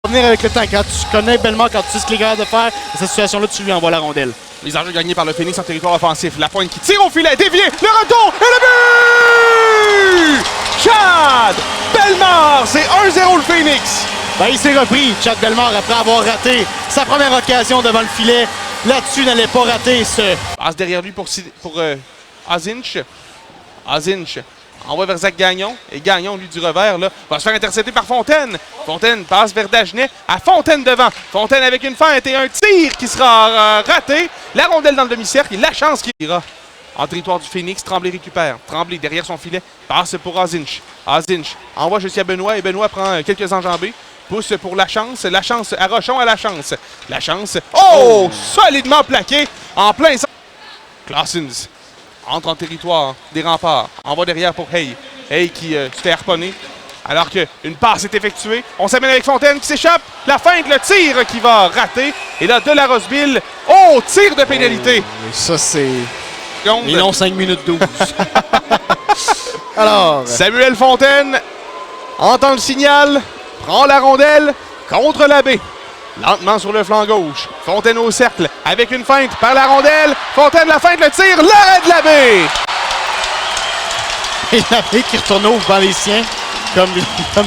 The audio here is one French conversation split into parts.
Venir avec le temps. Quand tu connais Bellemare, quand tu sais ce qu'il est capable de faire, dans cette situation-là, tu lui envoies la rondelle. Les enjeux gagnés par le Phoenix en territoire offensif. La pointe qui tire au filet, dévié, le retour et le but! Chad Bellemare, c'est 1-0 le Phoenix. Ben, il s'est repris, Chad Bellemare, après avoir raté sa première occasion devant le filet. Là-dessus, n'allait pas rater ce... Passe derrière lui pour Azinch. Azinch envoie vers Zach Gagnon. Et Gagnon, lui, du revers, là, va se faire intercepter par Fontaine. Fontaine passe vers Dagenet. À Fontaine devant. Fontaine avec une feinte et un tir qui sera raté. La rondelle dans le demi-cercle. La chance qu'il ira en territoire du Phoenix. Tremblay récupère. Tremblay derrière son filet. Passe pour Azinch. Azinch envoie jusqu'à Benoît. Et Benoît prend quelques enjambées. Pousse pour la chance à Rochon à la chance. La chance, oh! Solidement plaqué en plein centre. Claessens entre en territoire des remparts. Envoie derrière pour Hay. Hay qui se fait harponner. Alors qu'une passe est effectuée. On s'amène avec Fontaine qui s'échappe. La feinte, le tir qui va rater. Et là, de la Roseville. Oh! Tir de pénalité. Ça, c'est... Seconde. Ils ont 5 minutes 12. Alors... Samuel Fontaine entend le signal. Prend la rondelle contre l'abbé. Lentement sur le flanc gauche. Fontaine au cercle avec une feinte par la rondelle. Fontaine la feinte, le tir, l'arrêt de l'abbé. Et l'abbé qui retourne au banc des siens comme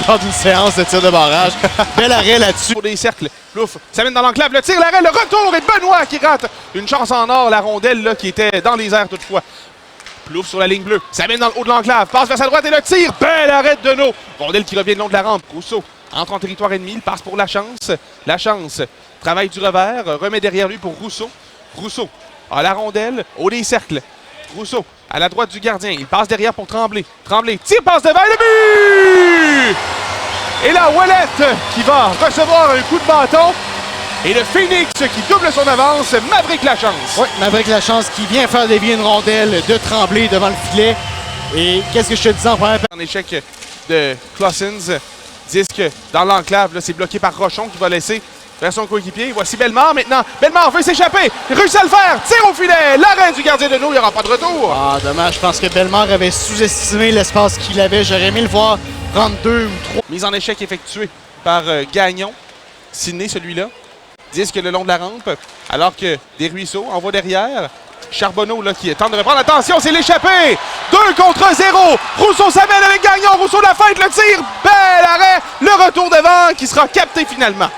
dans une séance de tir de barrage. Bel arrêt là-dessus. Pour des cercles. Plouf s'amène dans l'enclave. Le tir, l'arrêt, le retour et Benoît qui rate. Une chance en or. La rondelle là, qui était dans les airs toutefois. Plouf sur la ligne bleue. S'amène dans le haut de l'enclave. Passe vers sa droite et le tir. Bel arrêt de Deneau. Rondelle qui revient le long de la rampe. Rousseau entre en territoire ennemi, il passe pour la chance. La chance travaille du revers, remet derrière lui pour Rousseau. Rousseau a la rondelle, au des cercles. Rousseau à la droite du gardien, il passe derrière pour Tremblay. Tremblay tire, passe devant, le but! Et là, Ouellet qui va recevoir un coup de bâton. Et le Phoenix qui double son avance, Maverick Lachance. Oui, Maverick Lachance qui vient faire dévier une rondelle de Tremblay devant le filet. Et qu'est-ce que je te disais en première En échec de Claessens. Disque dans l'enclave, c'est bloqué par Rochon qui va laisser vers son coéquipier. Voici Bellemare maintenant. Bellemare veut s'échapper. Il réussit à le faire. Tire au filet. L'arrêt du gardien de nous. Il n'y aura pas de retour. Ah, dommage. Je pense que Bellemare avait sous-estimé l'espace qu'il avait. J'aurais aimé le voir prendre 2 ou 3. Mise en échec effectuée par Gagnon. Sidney, celui-là. Disque le long de la rampe. Alors que Desruisseaux envoie derrière. Charbonneau là, qui tente de reprendre. Attention, c'est l'échappé. 2 contre 0. Rousseau s'amène avec Gagnon. Rousseau la feinte, le tir. Bel arrêt. Le retour devant qui sera capté finalement.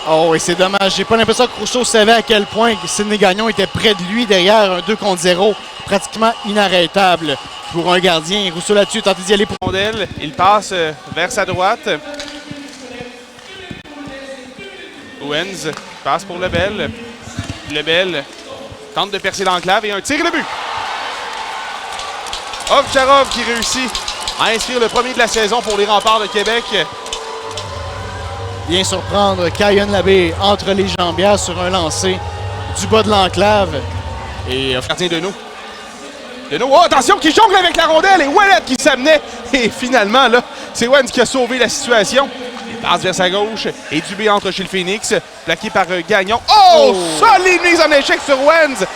Oh oui, c'est dommage. J'ai pas l'impression que Rousseau savait à quel point Sidney Gagnon était près de lui derrière un 2 contre 0. Pratiquement inarrêtable pour un gardien. Rousseau là-dessus tente d'y aller pour... Rondelle. Il passe vers sa droite. Owens passe pour Lebel. Lebel tente de percer l'enclave et un tir et le but. Ovtcharov qui réussit à inscrire le premier de la saison pour les Remparts de Québec. Vient surprendre Kayan Labbé entre les jambières sur un lancer du bas de l'enclave. Et gardien Deneau. Deneau, oh, attention, qui jongle avec la rondelle et Ouellet qui s'amenait. Et finalement, là, c'est Owens qui a sauvé la situation. Passe vers sa gauche et Dubé entre chez le Phoenix. Plaqué par Gagnon. Oh! Solide mise en échec sur Owens.